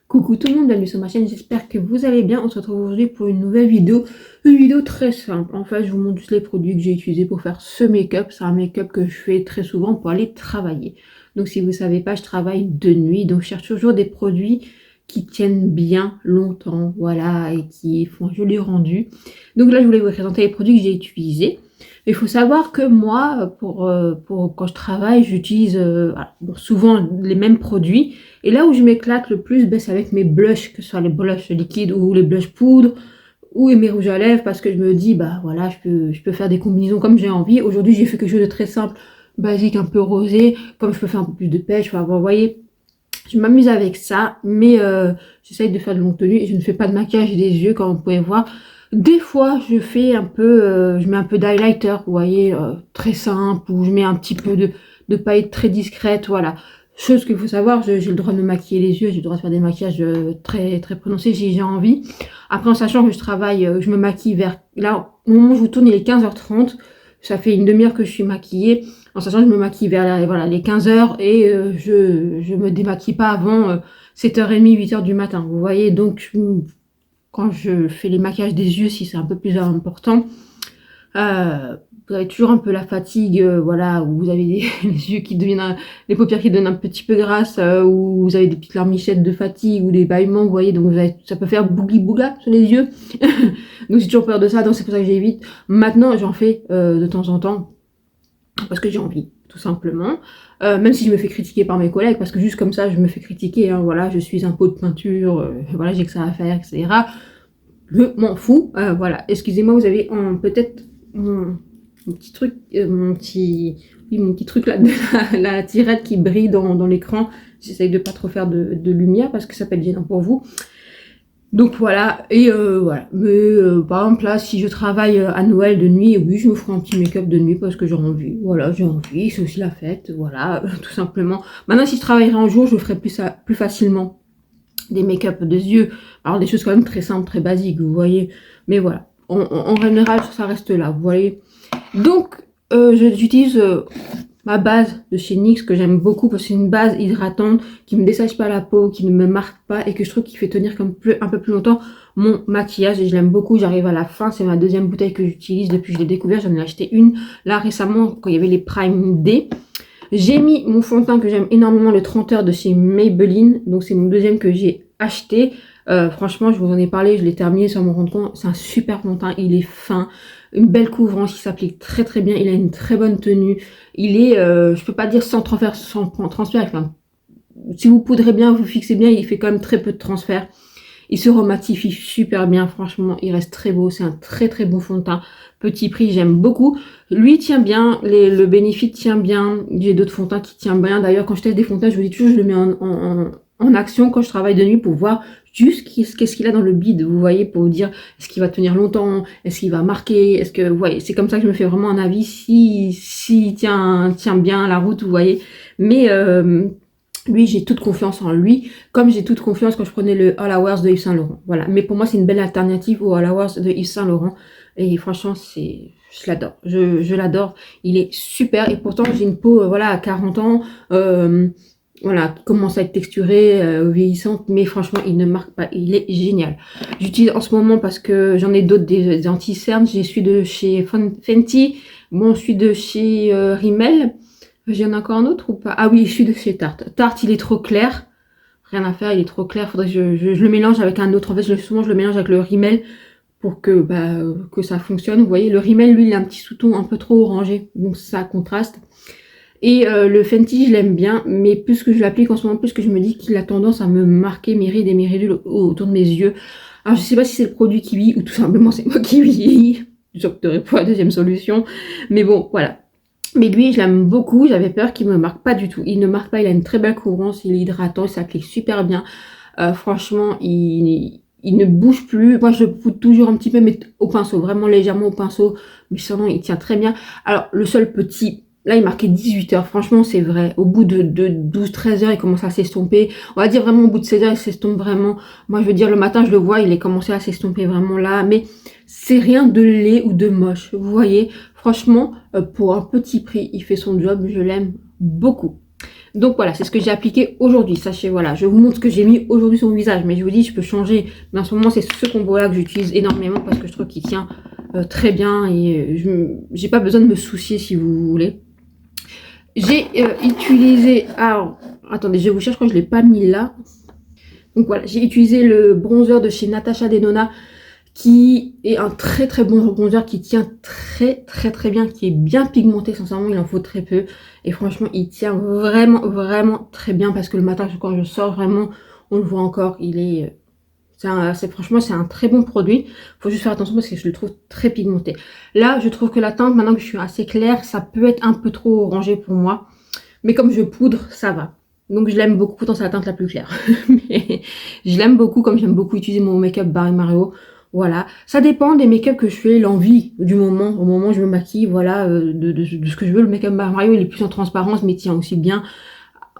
Coucou tout le monde, bienvenue sur ma chaîne, j'espère que vous allez bien. On se retrouve aujourd'hui pour une nouvelle vidéo, une vidéo très simple. En fait, je vous montre juste les produits que j'ai utilisés pour faire ce make-up. C'est un make-up que je fais très souvent pour aller travailler. Donc si vous ne savez pas, je travaille de nuit, donc je cherche toujours des produits qui tiennent bien longtemps, voilà, et qui font un joli rendu. Donc là, je voulais vous présenter les produits que j'ai utilisés. Il faut savoir que moi, pour quand je travaille, j'utilise souvent les mêmes produits. Et là où je m'éclate le plus, c'est avec mes blushs, que ce soit les blushs liquides ou les blushs poudre, ou mes rouges à lèvres, parce que je me dis, bah voilà, je peux faire des combinaisons comme j'ai envie. Aujourd'hui, j'ai fait quelque chose de très simple, basique, un peu rosé, comme je peux faire un peu plus de pêche, enfin, vous voyez, je m'amuse avec ça, mais j'essaye de faire de longues tenues et je ne fais pas de maquillage des yeux, comme vous pouvez voir. Des fois, je fais un peu, je mets un peu d'highlighter, vous voyez, très simple, ou je mets un petit peu de paillettes très discrètes, voilà. Chose qu'il faut savoir, j'ai le droit de me maquiller les yeux, j'ai le droit de faire des maquillages très très prononcés si j'ai envie. Après, en sachant que je travaille, je me maquille vers, là, au moment où je vous tourne, il est 15h30, ça fait une demi-heure que je suis maquillée, en sachant que je me maquille vers voilà, les 15h et je me démaquille pas avant 7h30, 8h du matin, vous voyez, donc quand je fais les maquillages des yeux, si c'est un peu plus important, vous avez toujours un peu la fatigue, voilà, où vous avez les yeux qui deviennent, les paupières qui deviennent un petit peu grasses, où vous avez des petites larmichettes de fatigue ou des bâillements, vous voyez, donc ça peut faire bougli bouga sur les yeux. Donc j'ai toujours peur de ça, donc c'est pour ça que j'évite. Maintenant, j'en fais de temps en temps, parce que j'ai envie, tout simplement. Même si je me fais critiquer par mes collègues, parce que juste comme ça, je me fais critiquer, hein, voilà, je suis un pot de peinture, voilà, j'ai que ça à faire, etc. Je m'en fous, voilà. Excusez-moi, vous avez peut-être mon petit truc, mon petit truc là, de la tirette qui brille dans l'écran. J'essaye de pas trop faire de lumière, parce que ça peut être gênant pour vous. Donc voilà, et voilà. Mais par exemple là, si je travaille à Noël de nuit, oui, je me ferai un petit make-up de nuit parce que j'ai envie. Voilà, j'ai envie, c'est aussi la fête, voilà, tout simplement. Maintenant, si je travaillerais en jour, je ferais plus facilement des make-up des yeux. Alors des choses quand même très simples, très basiques, vous voyez. Mais voilà, en général, ça reste là, vous voyez. Donc, j'utilise ma base de chez NYX que j'aime beaucoup parce que c'est une base hydratante qui me dessèche pas la peau, qui ne me marque pas et que je trouve qui fait tenir un peu plus longtemps mon maquillage et je l'aime beaucoup. J'arrive à la fin, c'est ma deuxième bouteille que j'utilise depuis que je l'ai découvert. J'en ai acheté une là récemment quand il y avait les Prime Day. J'ai mis mon fond de teint que j'aime énormément, le 30 heures de chez Maybelline. Donc c'est mon deuxième que j'ai acheté. Franchement, je vous en ai parlé, je l'ai terminé sans me rendre compte. C'est un super fond de teint, il est fin, une belle couvrance, il s'applique très très bien, il a une très bonne tenue. Il est, je peux pas dire sans transfert, enfin, si vous poudrez bien, vous fixez bien, il fait quand même très peu de transfert. Il se rematifie super bien, franchement, il reste très beau, c'est un très très bon fond de teint. Petit prix, j'aime beaucoup. Lui tient bien, le Benefit tient bien, j'ai d'autres fonds de teint qui tiennent bien. D'ailleurs, quand je teste des fonds de teint, je vous dis toujours, je le mets en action quand je travaille de nuit pour voir juste qu'est-ce qu'il a dans le bide, vous voyez, pour vous dire est-ce qu'il va tenir longtemps, est-ce qu'il va marquer, est-ce que, vous voyez, c'est comme ça que je me fais vraiment un avis si tient bien la route, vous voyez. Mais lui, j'ai toute confiance en lui, comme j'ai toute confiance quand je prenais le All Hours de Yves Saint Laurent. Voilà. Mais pour moi, c'est une belle alternative au All Hours de Yves Saint Laurent. Et franchement, je l'adore. Je l'adore. Il est super. Et pourtant, j'ai une peau, voilà, à 40 ans, voilà, qui commence à être texturée, vieillissante. Mais franchement, il ne marque pas. Il est génial. J'utilise en ce moment parce que j'en ai d'autres, des anti-cernes. Je suis de chez Fenty. Bon, je suis de chez Rimmel. J'en ai encore un autre ou pas? Ah oui, je suis de chez Tarte. Tarte, il est trop clair. Rien à faire, il est trop clair. Faudrait que je le mélange avec un autre. En fait, souvent, je le mélange avec le Rimmel pour que ça fonctionne. Vous voyez, le Rimmel, lui, il a un petit sous-ton un peu trop orangé. Donc, ça contraste. Et le Fenty, je l'aime bien. Mais plus que je l'applique en ce moment, plus que je me dis qu'il a tendance à me marquer mes rides et mes ridules autour de mes yeux. Alors, je sais pas si c'est le produit qui vieillit ou tout simplement c'est moi qui vieillis. J'opterai pour la deuxième solution. Mais bon, voilà. Mais lui, je l'aime beaucoup. J'avais peur qu'il me marque pas du tout. Il ne marque pas. Il a une très belle couvrance. Il est hydratant. Il s'applique super bien. Franchement, il ne bouge plus. Moi, je le poudre toujours un petit peu, mais au pinceau. Vraiment légèrement au pinceau. Mais sinon, il tient très bien. Alors, le seul petit Là, il marquait 18 heures. Franchement, c'est vrai. Au bout de 12-13 heures, il commence à s'estomper. On va dire vraiment au bout de 16 heures, il s'estompe vraiment. Moi, je veux dire, le matin, je le vois, il est commencé à s'estomper vraiment là. Mais c'est rien de laid ou de moche. Vous voyez, franchement, pour un petit prix, il fait son job. Je l'aime beaucoup. Donc voilà, c'est ce que j'ai appliqué aujourd'hui. Sachez, voilà, je vous montre ce que j'ai mis aujourd'hui sur mon visage. Mais je vous dis, je peux changer. Mais en ce moment, c'est ce combo-là que j'utilise énormément parce que je trouve qu'il tient très bien. Et j'ai pas besoin de me soucier, si vous voulez. J'ai utilisé... Alors, attendez, je vous cherche, je crois que je ne l'ai pas mis là. Donc voilà, j'ai utilisé le bronzer de chez Natasha Denona, qui est un très très bon bronzer, qui tient très très très bien, qui est bien pigmenté. Sincèrement, il en faut très peu. Et franchement, il tient vraiment vraiment très bien, parce que le matin, quand je sors, vraiment, on le voit encore, il est... franchement, c'est un très bon produit. Faut juste faire attention parce que je le trouve très pigmenté. Là, je trouve que la teinte, maintenant que je suis assez claire, ça peut être un peu trop orangé pour moi. Mais comme je poudre, ça va. Donc je l'aime beaucoup, pourtant c'est la teinte la plus claire. Mais je l'aime beaucoup, comme j'aime beaucoup utiliser mon make-up Barry Mario. Voilà. Ça dépend des make-up que je fais, l'envie du moment. Au moment où je me maquille, voilà, de ce que je veux. Le make-up Barry Mario, il est plus en transparence, mais il tient aussi bien.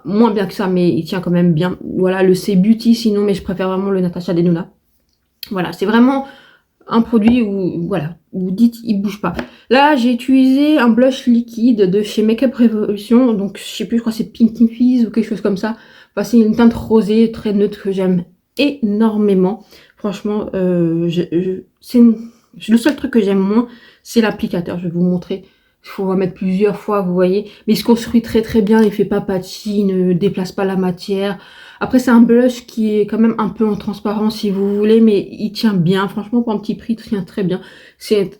Moins bien que ça, mais il tient quand même bien. Voilà, le C Beauty sinon, mais je préfère vraiment le Natasha Denona. Voilà, c'est vraiment un produit où, voilà, vous dites, il bouge pas. Là, j'ai utilisé un blush liquide de chez Makeup Revolution. Donc, je sais plus, je crois que c'est Pinky Fizz ou quelque chose comme ça. Enfin, c'est une teinte rosée très neutre que j'aime énormément. Franchement, le seul truc que j'aime moins, c'est l'applicateur. Je vais vous montrer. Il faut en mettre plusieurs fois, vous voyez. Mais il se construit très très bien. Il fait pas patchy, il ne déplace pas la matière. Après, c'est un blush qui est quand même un peu en transparence, si vous voulez, mais il tient bien. Franchement, pour un petit prix, il tient très bien. C'est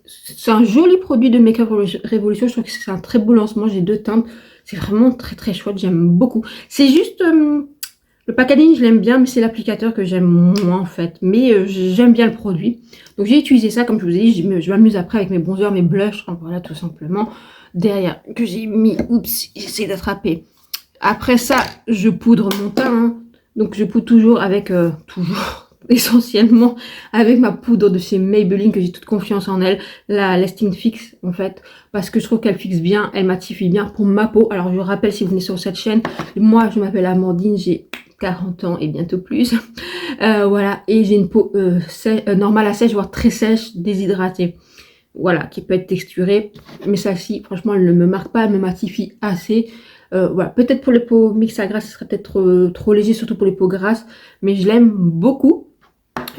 un joli produit de Makeup Revolution. Je trouve que c'est un très beau lancement. J'ai 2 teintes. C'est vraiment très très chouette. J'aime beaucoup. C'est juste... le packaging, je l'aime bien, mais c'est l'applicateur que j'aime moins, en fait. Mais j'aime bien le produit. Donc, j'ai utilisé ça, comme je vous ai dit. Je m'amuse après avec mes bronzers, mes blushs. Voilà, tout simplement. Derrière, que j'ai mis... Oups, j'essaie d'attraper. Après ça, je poudre mon teint. Hein. Donc, je poudre toujours avec... essentiellement avec ma poudre de chez Maybelline, que j'ai toute confiance en elle. La Lasting Fix, en fait. Parce que je trouve qu'elle fixe bien, elle matifie bien pour ma peau. Alors, je vous rappelle, si vous venez sur cette chaîne, moi, je m'appelle Amandine, j'ai 40 ans et bientôt plus. Voilà, et j'ai une peau normale à sèche, voire très sèche, déshydratée. Voilà, qui peut être texturée. Mais celle-ci, franchement, elle ne me marque pas, elle me matifie assez. Voilà, peut-être pour les peaux mixtes à grasse, ce serait peut-être trop léger, surtout pour les peaux grasses. Mais je l'aime beaucoup.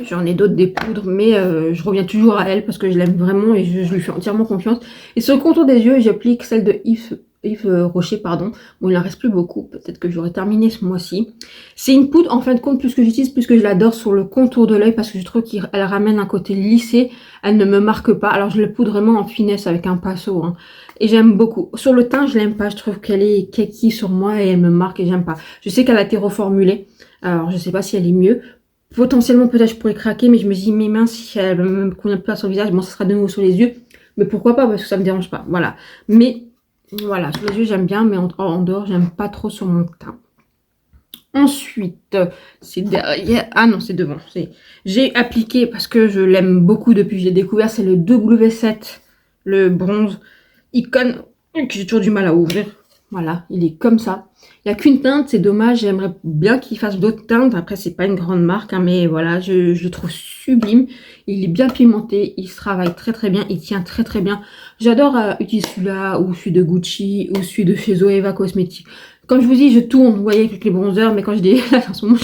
J'en ai d'autres des poudres, mais je reviens toujours à elle parce que je l'aime vraiment et je lui fais entièrement confiance. Et sur le contour des yeux, j'applique celle de Yves Rocher, pardon. Bon, il n'en reste plus beaucoup. Peut-être que j'aurai terminé ce mois-ci. C'est une poudre, en fin de compte, plus que j'utilise, plus que je l'adore sur le contour de l'œil parce que je trouve qu'elle ramène un côté lissé. Elle ne me marque pas. Alors, je la poudre vraiment en finesse avec un pinceau. Hein. Et j'aime beaucoup. Sur le teint, je l'aime pas. Je trouve qu'elle est kaki sur moi et elle me marque et j'aime pas. Je sais qu'elle a été reformulée. Alors, je sais pas si elle est mieux. Potentiellement, peut-être je pourrais craquer, mais je me dis, mais mince, si elle me convient pas sur le visage, bon, ça sera de nouveau sur les yeux. Mais pourquoi pas, parce que ça me dérange pas. Voilà. Mais, voilà, sur les yeux, j'aime bien, mais en dehors, j'aime pas trop sur mon teint. Ensuite, c'est derrière... Ah non, c'est devant. J'ai appliqué, parce que je l'aime beaucoup depuis que j'ai découvert, c'est le W7, le bronze Icon, que j'ai toujours du mal à ouvrir. Voilà, il est comme ça. Il n'y a qu'une teinte, c'est dommage. J'aimerais bien qu'il fasse d'autres teintes. Après, c'est pas une grande marque, hein, mais voilà, je le trouve sublime. Il est bien pimenté, il se travaille très très bien, il tient très très bien. J'adore utiliser celui-là, ou celui de Gucci, ou celui de chez Zoeva Cosmetics. Comme je vous dis, je tourne, vous voyez, avec les bronzers, mais quand je dis, là, en ce moment,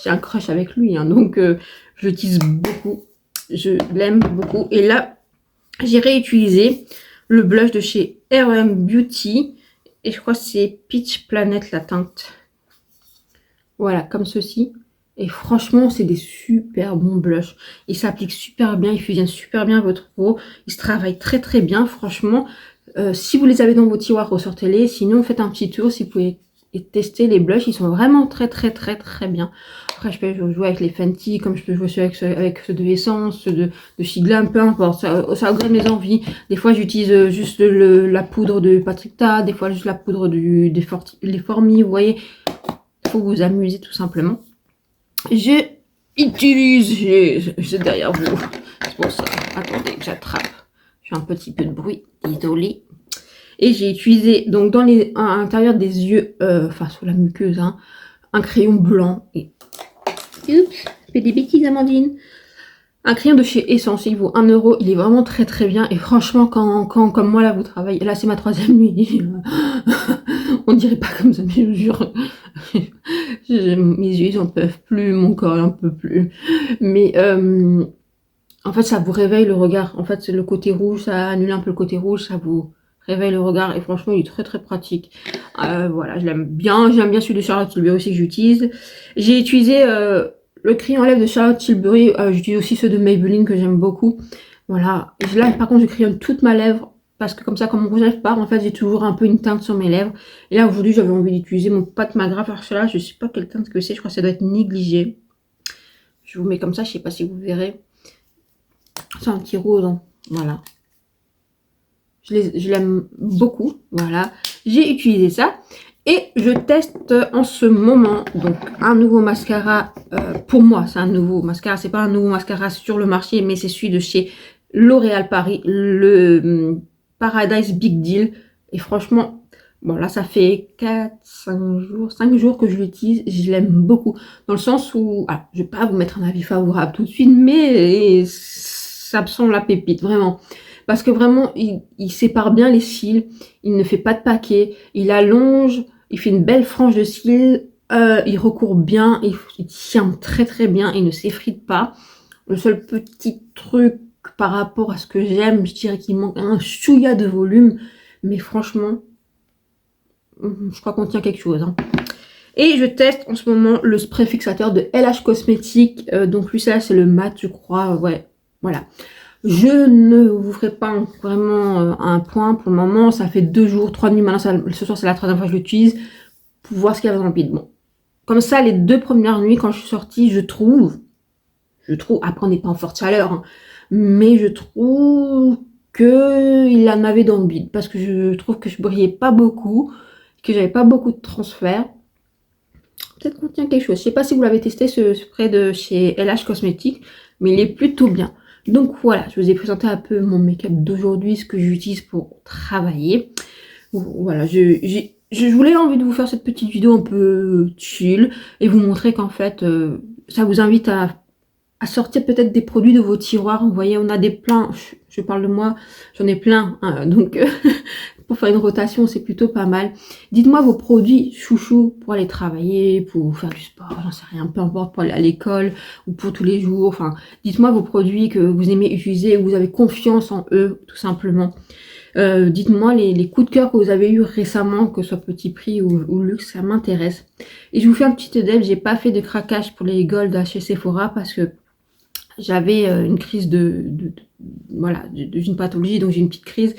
j'ai un crush avec lui, hein, donc je l'utilise beaucoup. Je l'aime beaucoup. Et là, j'ai réutilisé le blush de chez RM Beauty. Et je crois que c'est Peach Planet la teinte. Voilà, comme ceci. Et franchement, c'est des super bons blushs. Il s'applique super bien, il fusionne super bien votre peau. Il se travaille très très bien, franchement. Si vous les avez dans vos tiroirs, ressortez-les. Sinon, faites un petit tour si vous pouvez tester les blushs. Ils sont vraiment très très très très bien. Après, je peux jouer avec les Fenty, comme je peux jouer avec ceux de Essence, ceux de Siglam, peu importe. Ça augmente mes envies. Des fois, j'utilise juste la poudre de Patrick Ta, des fois juste la poudre des Formi, vous voyez. Il faut vous amuser tout simplement. J'utilise, c'est derrière vous. C'est pour ça. Attendez que j'attrape. Je fais un petit peu de bruit, désolé. Et j'ai utilisé, donc à l'intérieur des yeux, enfin sur la muqueuse, hein, un crayon blanc. Et oups, fais des bêtises, Amandine. Un crayon de chez Essence, il vaut 1 €, il est vraiment très très bien. Et franchement, quand comme moi là, vous travaillez, là c'est ma 3e nuit, on dirait pas comme ça, mais je vous jure, mes yeux ils en peuvent plus, mon corps il en peut plus. Mais en fait, ça vous réveille le regard. En fait, c'est le côté rouge, ça annule un peu le côté rouge, ça vous réveille le regard. Et franchement, il est très très pratique. Voilà, je l'aime bien. J'aime bien celui de Charlotte Tilbury aussi que j'utilise. J'ai utilisé le crayon à lèvres de Charlotte Tilbury. J'utilise aussi ceux de Maybelline que j'aime beaucoup. Voilà. Et là, par contre, je crayonne toute ma lèvre. Parce que comme ça, quand mon rouge à lèvres part, en fait, j'ai toujours un peu une teinte sur mes lèvres. Et là, aujourd'hui, j'avais envie d'utiliser mon Pat McGrath. Alors là, je sais pas quelle teinte que c'est. Je crois que ça doit être négligé. Je vous mets comme ça. Je sais pas si vous verrez. C'est un petit rose, hein. Voilà. Je l'aime beaucoup. Voilà. J'ai utilisé ça. Et je teste en ce moment donc un nouveau mascara. Pour moi, c'est un nouveau mascara. C'est pas un nouveau mascara sur le marché, mais c'est celui de chez L'Oréal Paris, le Paradise Big Deal. Et franchement, bon là, ça fait 5 jours que je l'utilise. Je l'aime beaucoup. Dans le sens où, alors, je vais pas vous mettre un avis favorable tout de suite, mais ça me semble la pépite, vraiment. Parce que vraiment, il sépare bien les cils, il ne fait pas de paquet, il allonge, il fait une belle frange de cils, il recourbe bien, il tient très très bien, il ne s'effrite pas. Le seul petit truc par rapport à ce que j'aime, je dirais qu'il manque un chouïa de volume, mais franchement, je crois qu'on tient quelque chose, hein. Et je teste en ce moment le spray fixateur de LH Cosmetics, donc lui ça c'est le mat je crois, ouais, voilà. Je ne vous ferai pas vraiment un point pour le moment. Ça fait 2 jours, 3 nuits. Maintenant, ce soir, c'est la 3e fois que je l'utilise pour voir ce qu'il y avait dans le bide. Bon, comme ça, les 2 premières nuits, quand je suis sortie, je trouve, après, on n'est pas en forte chaleur, hein, mais je trouve qu'il en avait dans le bide. Parce que je trouve que je brillais pas beaucoup, que j'avais pas beaucoup de transfert. Peut-être qu'on tient quelque chose. Je sais pas si vous l'avez testé, ce spray de chez LH Cosmetics, mais il est plutôt bien. Donc voilà, je vous ai présenté un peu mon make-up d'aujourd'hui, ce que j'utilise pour travailler. Voilà, je voulais envie de vous faire cette petite vidéo un peu chill et vous montrer qu'en fait, ça vous invite à sortir peut-être des produits de vos tiroirs. Vous voyez, on a des pleins, je parle de moi, j'en ai plein, hein, donc pour faire une rotation, c'est plutôt pas mal. Dites-moi vos produits chouchous pour aller travailler, pour faire du sport, j'en sais rien, peu importe, pour aller à l'école ou pour tous les jours. Enfin, dites-moi vos produits que vous aimez utiliser, où vous avez confiance en eux, tout simplement. Dites-moi les coups de cœur que vous avez eu récemment, que ce soit petit prix ou luxe, ça m'intéresse. Et je vous fais un petit update, j'ai pas fait de craquage pour les gold chez Sephora parce que j'avais une crise voilà, d'une pathologie, donc j'ai une petite crise,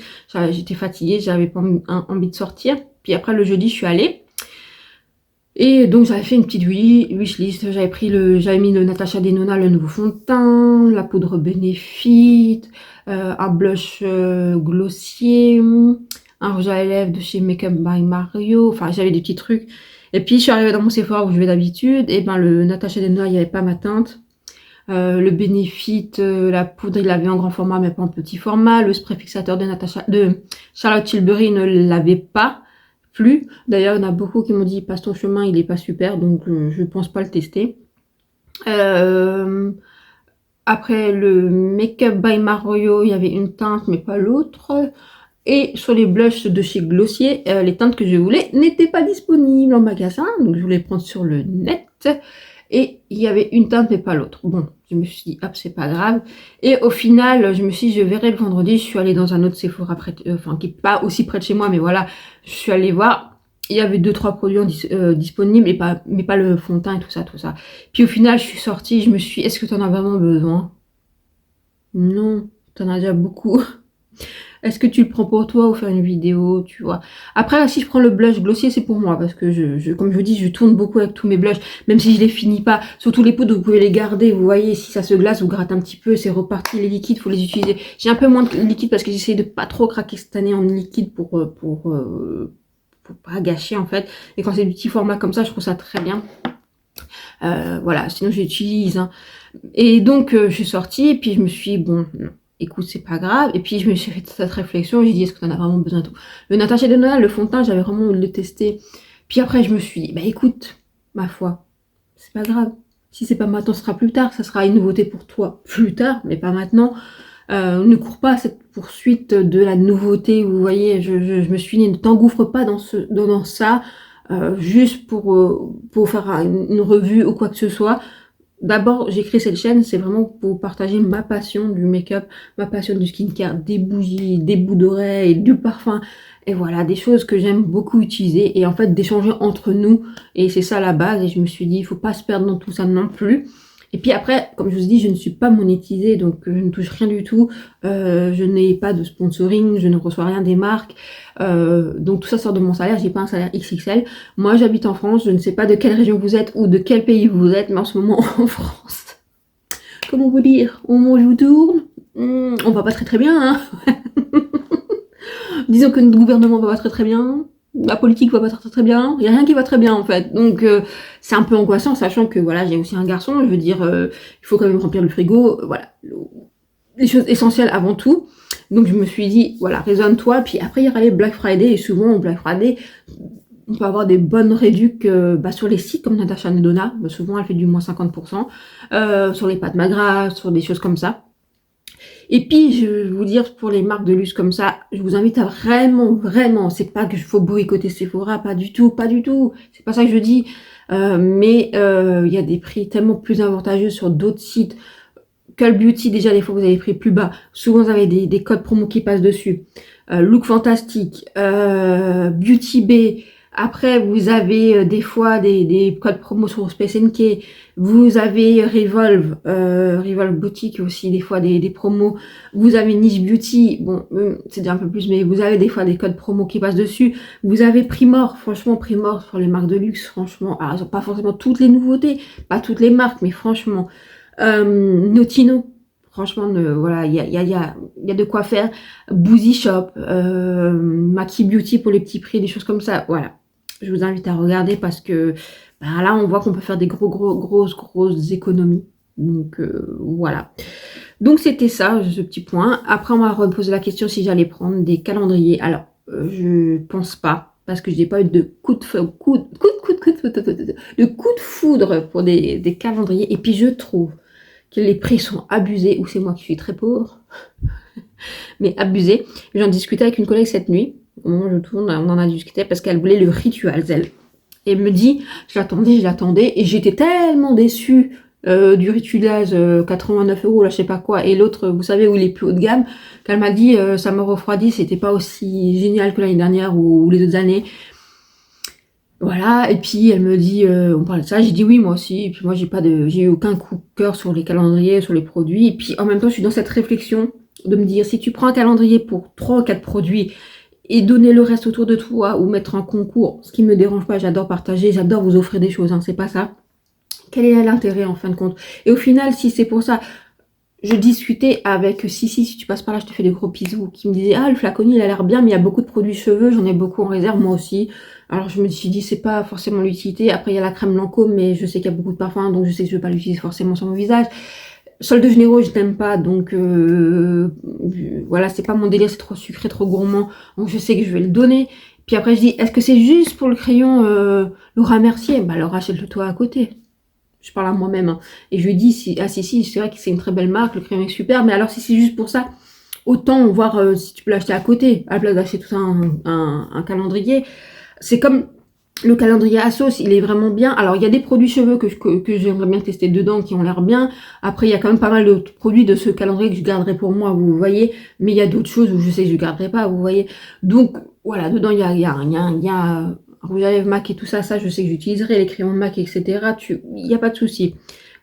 j'étais fatiguée, j'avais pas envie de sortir. Puis après le jeudi, je suis allée. Et donc j'avais fait une petite wishlist, j'avais mis le Natasha Denona, le nouveau fond de teint, la poudre Benefit, un blush glossier, un rouge à lèvres de chez Makeup by Mario, enfin j'avais des petits trucs. Et puis je suis arrivée dans mon Sephora où je vais d'habitude, et ben le Natasha Denona, il n'y avait pas ma teinte. Le Benefit, la poudre, il l'avait en grand format mais pas en petit format. Le spray fixateur de Charlotte Tilbury ne l'avait pas plus. D'ailleurs, il y en a beaucoup qui m'ont dit passe ton chemin, il est pas super, donc je pense pas le tester. Après le Makeup by Mario, il y avait une teinte mais pas l'autre. Et sur les blushs de chez Glossier, les teintes que je voulais n'étaient pas disponibles en magasin, donc je voulais prendre sur le net. Et il y avait une teinte mais pas l'autre. Bon, je me suis dit, hop, c'est pas grave. Et au final, je me suis dit, je verrai le vendredi. Je suis allée dans un autre Sephora, enfin, qui n'est pas aussi près de chez moi, mais voilà, je suis allée voir. Il y avait 2-3 produits disponibles, mais pas le fond de teint et tout ça, tout ça. Puis au final, je suis sortie, je me suis dit, est-ce que tu en as vraiment besoin? Non, tu en as déjà beaucoup. Est-ce que tu le prends pour toi ou faire une vidéo, tu vois? Après, si je prends le blush glossier, c'est pour moi, parce que comme je vous dis, je tourne beaucoup avec tous mes blushs, même si je les finis pas. Surtout les poudres, vous pouvez les garder, vous voyez, si ça se glace, vous grattez un petit peu, c'est reparti. Les liquides, faut les utiliser. J'ai un peu moins de liquide parce que j'essaie de pas trop craquer cette année en liquide pour pas gâcher, en fait. Et quand c'est du petit format comme ça, je trouve ça très bien. Voilà, sinon j'utilise, hein. Et donc, je suis sortie, et puis je me suis dit, bon, non. écoute, c'est pas grave. Et puis je me suis fait cette réflexion, j'ai dit, est-ce que t'en as vraiment besoin de tout? Le Natasha Denona, le fond de teint, j'avais vraiment envie de le tester. Puis après, je me suis dit, bah écoute, ma foi, c'est pas grave. Si c'est pas maintenant, ce sera plus tard. Ça sera une nouveauté pour toi plus tard, mais pas maintenant. Ne cours pas à cette poursuite de la nouveauté. Vous voyez, je me suis dit, ne t'engouffre pas dans ça, juste pour faire une revue ou quoi que ce soit. D'abord, j'ai créé cette chaîne, c'est vraiment pour partager ma passion du make-up, ma passion du skincare, des bougies, des bouts d'oreilles, du parfum, et voilà, des choses que j'aime beaucoup utiliser, et en fait d'échanger entre nous, et c'est ça la base, et je me suis dit, il faut pas se perdre dans tout ça non plus. Et puis après, comme je vous ai dit, je ne suis pas monétisée, donc je ne touche rien du tout, je n'ai pas de sponsoring, je ne reçois rien des marques, donc tout ça sort de mon salaire, j'ai pas un salaire XXL. Moi j'habite en France, je ne sais pas de quelle région vous êtes ou de quel pays vous êtes, mais en ce moment en France, comment vous dire, au moment où je vous tourne, on va pas très bien, hein. Disons que notre gouvernement va pas très bien, la politique va pas très bien, il y a rien qui va très bien en fait, donc c'est un peu angoissant, sachant que voilà, j'ai aussi un garçon, je veux dire, il faut quand même remplir le frigo, voilà, les choses essentielles avant tout. Donc je me suis dit, voilà, raisonne-toi, puis après il y aura les Black Friday, et souvent au Black Friday, on peut avoir des bonnes réducs sur les sites comme Natasha Denona, souvent elle fait du moins 50%, sur les pâtes Magra, sur des choses comme ça. Et puis, je vais vous dire, pour les marques de luxe comme ça, je vous invite à vraiment, c'est pas que je faut boycotter Sephora, pas du tout, c'est pas ça que je dis, mais il y a des prix tellement plus avantageux sur d'autres sites. Call Beauty, déjà, des fois, vous avez des prix plus bas. Souvent, vous avez des codes promo qui passent dessus. Look Fantastic, Beauty Bay. Après, vous avez des fois des codes promo sur Space NK. Vous avez Revolve, Revolve Boutique aussi, des fois des promos. Vous avez Niche Beauty, bon, c'est déjà un peu plus, mais vous avez des fois des codes promo qui passent dessus. Vous avez Primor, franchement, Primor sur les marques de luxe, franchement. Alors, ils ont pas forcément toutes les nouveautés, pas toutes les marques, mais franchement. Notino, franchement, voilà, il y a de quoi faire. Boozy Shop, Maki Beauty pour les petits prix, des choses comme ça, voilà. Je vous invite à regarder parce que là, on voit qu'on peut faire des grosses économies. Donc, voilà. Donc, c'était ça, ce petit point. Après, on m'a reposé la question si j'allais prendre des calendriers. Alors, je pense pas, parce que j'ai pas eu de coup de foudre pour des calendriers. Et puis, je trouve que les prix sont abusés, ou c'est moi qui suis très pauvre, mais abusés. J'en discutais avec une collègue cette nuit. Au moment où je tourne, on en a discuté parce qu'elle voulait le Rituals, elle. Et elle me dit, je l'attendais, et j'étais tellement déçue du Rituals 89 €, là, je sais pas quoi, et l'autre, vous savez, où il est plus haut de gamme, qu'elle m'a dit, ça m'a refroidi, c'était pas aussi génial que l'année dernière ou les autres années. Voilà, et puis elle me dit, on parle de ça, j'ai dit oui, moi aussi, et puis moi j'ai eu aucun coup de cœur sur les calendriers, sur les produits, et puis en même temps, je suis dans cette réflexion de me dire, si tu prends un calendrier pour 3 ou 4 produits, et donner le reste autour de toi, ou mettre un concours, ce qui me dérange pas, j'adore partager, j'adore vous offrir des choses, hein, c'est pas ça. Quel est l'intérêt en fin de compte? Et au final, si c'est pour ça, je discutais avec si tu passes par là, je te fais des gros bisous, qui me disait, ah, le flaconi, il a l'air bien, mais il y a beaucoup de produits cheveux, j'en ai beaucoup en réserve, moi aussi. Alors, je me suis dit, c'est pas forcément l'utilité. Après, il y a la crème Lancôme, mais je sais qu'il y a beaucoup de parfums, donc je sais que je vais pas l'utiliser forcément sur mon visage. Soldes généraux, je n'aime pas, donc voilà, c'est pas mon délire, c'est trop sucré, trop gourmand, donc je sais que je vais le donner. Puis après, je dis, est-ce que c'est juste pour le crayon Laura Mercier? Bah alors achète-le toi à côté. Je parle à moi-même, hein. Et je lui dis, si c'est vrai que c'est une très belle marque, le crayon est super, mais alors si c'est juste pour ça, autant voir si tu peux l'acheter à côté, à la place d'acheter tout ça un calendrier. C'est comme le calendrier Asos, il est vraiment bien. Alors, il y a des produits cheveux que j'aimerais bien tester dedans, qui ont l'air bien. Après, il y a quand même pas mal d'autres produits de ce calendrier que je garderai pour moi, vous voyez. Mais il y a d'autres choses où je sais que je garderai pas, vous voyez. Donc, voilà, dedans, il y a rouge à lèvres MAC et tout ça, je sais que j'utiliserai, les crayons MAC, etc. Il n'y a pas de souci.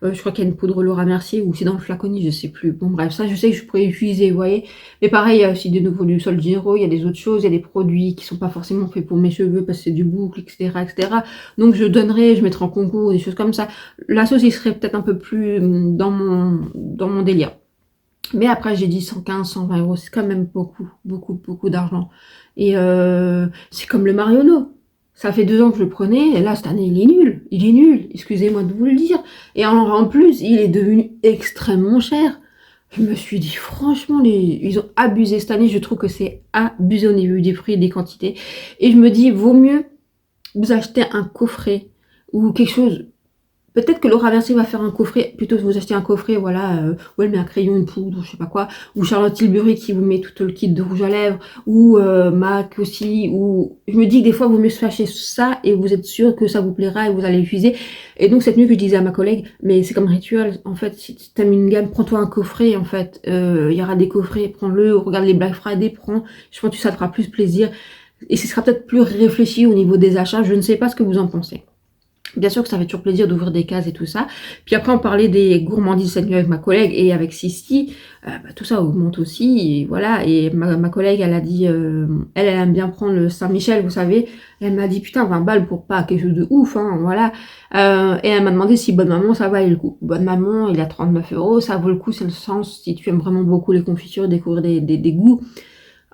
Je crois qu'il y a une poudre Laura Mercier, ou c'est dans le flaconi, je sais plus. Bon, bref, ça, je sais que je pourrais utiliser, vous voyez. Mais pareil, il y a aussi de nouveau du Sol Giro, il y a des autres choses, il y a des produits qui sont pas forcément faits pour mes cheveux, parce que c'est du boucle, etc., etc. Donc, je mettrai en concours, des choses comme ça. La sauce, il serait peut-être un peu plus dans mon délire. Mais après, j'ai dit 115, 120 €, c'est quand même beaucoup d'argent. Et c'est comme le Marionneau. Ça fait 2 ans que je le prenais, et là, cette année, il est nul, excusez-moi de vous le dire. Et en plus, il est devenu extrêmement cher. Je me suis dit, franchement, ils ont abusé cette année. Je trouve que c'est abusé au niveau des prix et des quantités. Et je me dis, vaut mieux vous acheter un coffret ou quelque chose. Peut-être que Laura Mercier va faire un coffret, plutôt que vous achetez un coffret, voilà, où elle met un crayon, une poudre, je sais pas quoi, ou Charlotte Tilbury qui vous met tout le kit de rouge à lèvres, ou MAC aussi, ou je me dis que des fois vous mieux se acheter ça et vous êtes sûr que ça vous plaira et vous allez l'utiliser. Et donc cette nuit que je disais à ma collègue, mais c'est comme rituel, en fait, si tu aimes une gamme, prends-toi un coffret, en fait, il y aura des coffrets, prends-le, regarde les Black Friday, prends, je pense que ça te fera plus plaisir, et ce sera peut-être plus réfléchi au niveau des achats, je ne sais pas ce que vous en pensez. Bien sûr que ça fait toujours plaisir d'ouvrir des cases et tout ça. Puis après, on parlait des gourmandises cette nuit avec ma collègue et avec Sissi. Tout ça augmente aussi. Et voilà. Et ma collègue, elle a dit, elle aime bien prendre le Saint-Michel, vous savez. Elle m'a dit, putain, 20 balles pour pas quelque chose de ouf, hein, voilà. Et elle m'a demandé si Bonne Maman, ça valait le coup. Bonne Maman, il a 39 €. Ça vaut le coup, c'est le sens. Si tu aimes vraiment beaucoup les confitures, découvrir des goûts.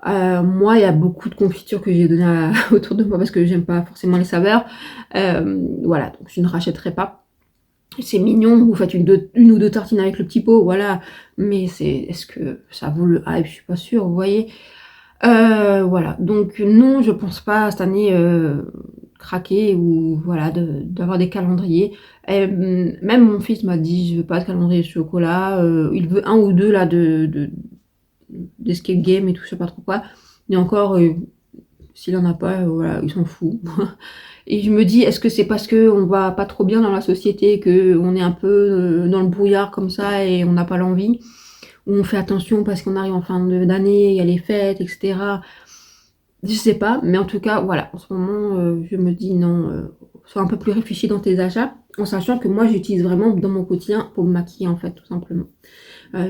Moi, il y a beaucoup de confitures que j'ai données autour de moi parce que j'aime pas forcément les saveurs. Voilà, donc je ne rachèterai pas. C'est mignon, vous faites une ou deux tartines avec le petit pot, voilà. Mais est-ce que ça vaut le hype? Je suis pas sûre, vous voyez. Voilà, donc non, je pense pas cette année craquer ou voilà d'avoir des calendriers. Même mon fils m'a dit, je veux pas de calendrier de chocolat. Il veut un ou deux là d'escape game et tout, je sais pas trop quoi. Et encore, s'il en a pas, voilà, il s'en fout. Et je me dis, est-ce que c'est parce que on va pas trop bien dans la société, que on est un peu dans le brouillard comme ça et on n'a pas l'envie, ou on fait attention parce qu'on arrive en fin d'année, il y a les fêtes, etc. Je sais pas, mais en tout cas, voilà, en ce moment, je me dis non, sois un peu plus réfléchi dans tes achats, en sachant que moi, j'utilise vraiment dans mon quotidien pour me maquiller, en fait, tout simplement.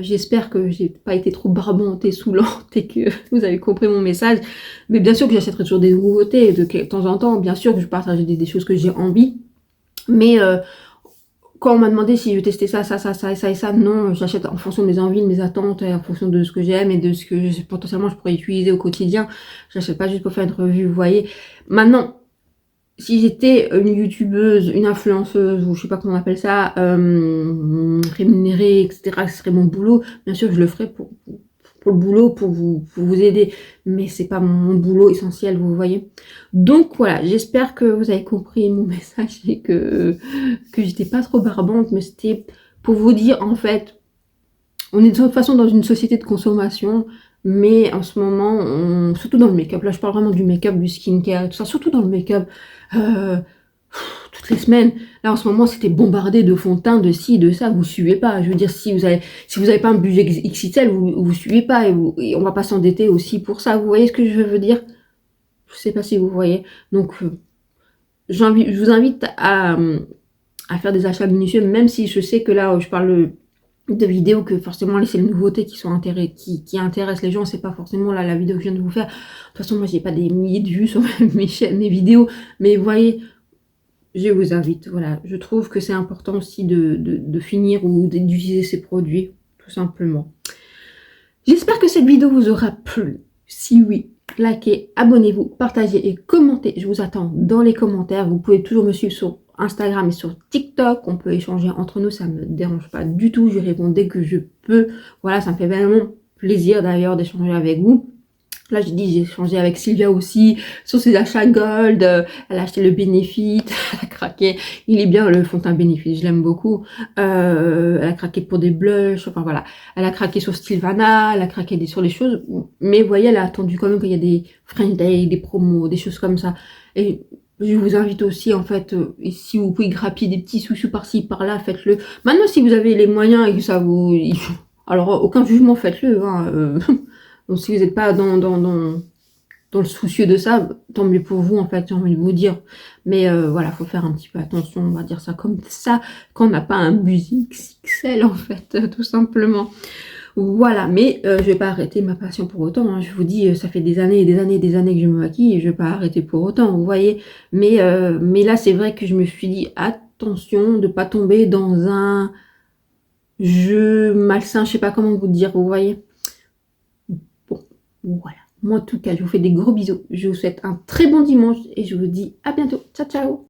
J'espère que j'ai pas été trop barbante et saoulante et que vous avez compris mon message. Mais bien sûr que j'achèterai toujours des nouveautés de temps en temps. Bien sûr que je partage des choses que j'ai envie. Mais quand on m'a demandé si je testais ça, ça, ça, ça et ça et ça, non, j'achète en fonction de mes envies, de mes attentes, et en fonction de ce que j'aime et de ce que potentiellement je pourrais utiliser au quotidien. J'achète pas juste pour faire une revue, vous voyez. Maintenant, si j'étais une youtubeuse, une influenceuse, ou je sais pas comment on appelle ça, rémunérée, etc., ce serait mon boulot, bien sûr je le ferais pour le boulot, pour vous aider, mais c'est pas mon boulot essentiel, vous voyez. Donc voilà, j'espère que vous avez compris mon message et que j'étais pas trop barbante, mais c'était pour vous dire, en fait, on est de toute façon dans une société de consommation, mais en ce moment, surtout dans le make-up, là je parle vraiment du make-up, du skincare et tout ça, surtout dans le make-up, euh, toutes les semaines, là en ce moment c'était bombardé de fond de teint, de ci, de ça, vous suivez pas, je veux dire, si vous avez pas un budget XXL, vous suivez pas, et on va pas s'endetter aussi pour ça, vous voyez ce que je veux dire? Je sais pas si vous voyez, donc je vous invite à faire des achats minutieux, même si je sais que là je parle de vidéos que forcément c'est les nouveautés qui intéressent les gens, c'est pas forcément là la vidéo que je viens de vous faire. De toute façon, moi j'ai pas des milliers de vues sur mes vidéos, mais vous voyez, je vous invite, voilà, je trouve que c'est important aussi de finir ou d'utiliser ces produits, tout simplement. J'espère que cette vidéo vous aura plu. Si oui, likez, abonnez-vous, partagez et commentez. Je vous attends dans les commentaires. Vous pouvez toujours me suivre sur Instagram et sur TikTok. On peut échanger entre nous, ça ne me dérange pas du tout. Je réponds dès que je peux. Voilà, ça me fait vraiment plaisir d'ailleurs d'échanger avec vous. Là, j'ai échangé avec Sylvia aussi sur ses achats gold. Elle a acheté le Benefit, elle a craqué. Il est bien le fond de teint Benefit, je l'aime beaucoup. Elle a craqué pour des blushs, enfin voilà. Elle a craqué sur Sylvana, elle a craqué sur les choses. Mais vous voyez, elle a attendu quand même qu'il y a des French Day, des promos, des choses comme ça. Et je vous invite aussi, en fait, si vous pouvez grappiller des petits sous par-ci, par-là, faites-le. Maintenant, si vous avez les moyens et que ça vous... Alors, aucun jugement, faites-le, hein. Donc si vous n'êtes pas dans le soucieux de ça, tant mieux pour vous, en fait, j'ai envie de vous dire. Mais voilà, faut faire un petit peu attention, on va dire ça comme ça, quand on n'a pas un budget XXL, en fait, tout simplement. Voilà, mais je vais pas arrêter ma passion pour autant, hein. Je vous dis, ça fait des années et des années et des années que je me maquille, et je vais pas arrêter pour autant, vous voyez. Mais là, c'est vrai que je me suis dit, attention de pas tomber dans un jeu malsain, je sais pas comment vous dire, vous voyez. Voilà. Moi, en tout cas, je vous fais des gros bisous. Je vous souhaite un très bon dimanche et je vous dis à bientôt. Ciao, ciao!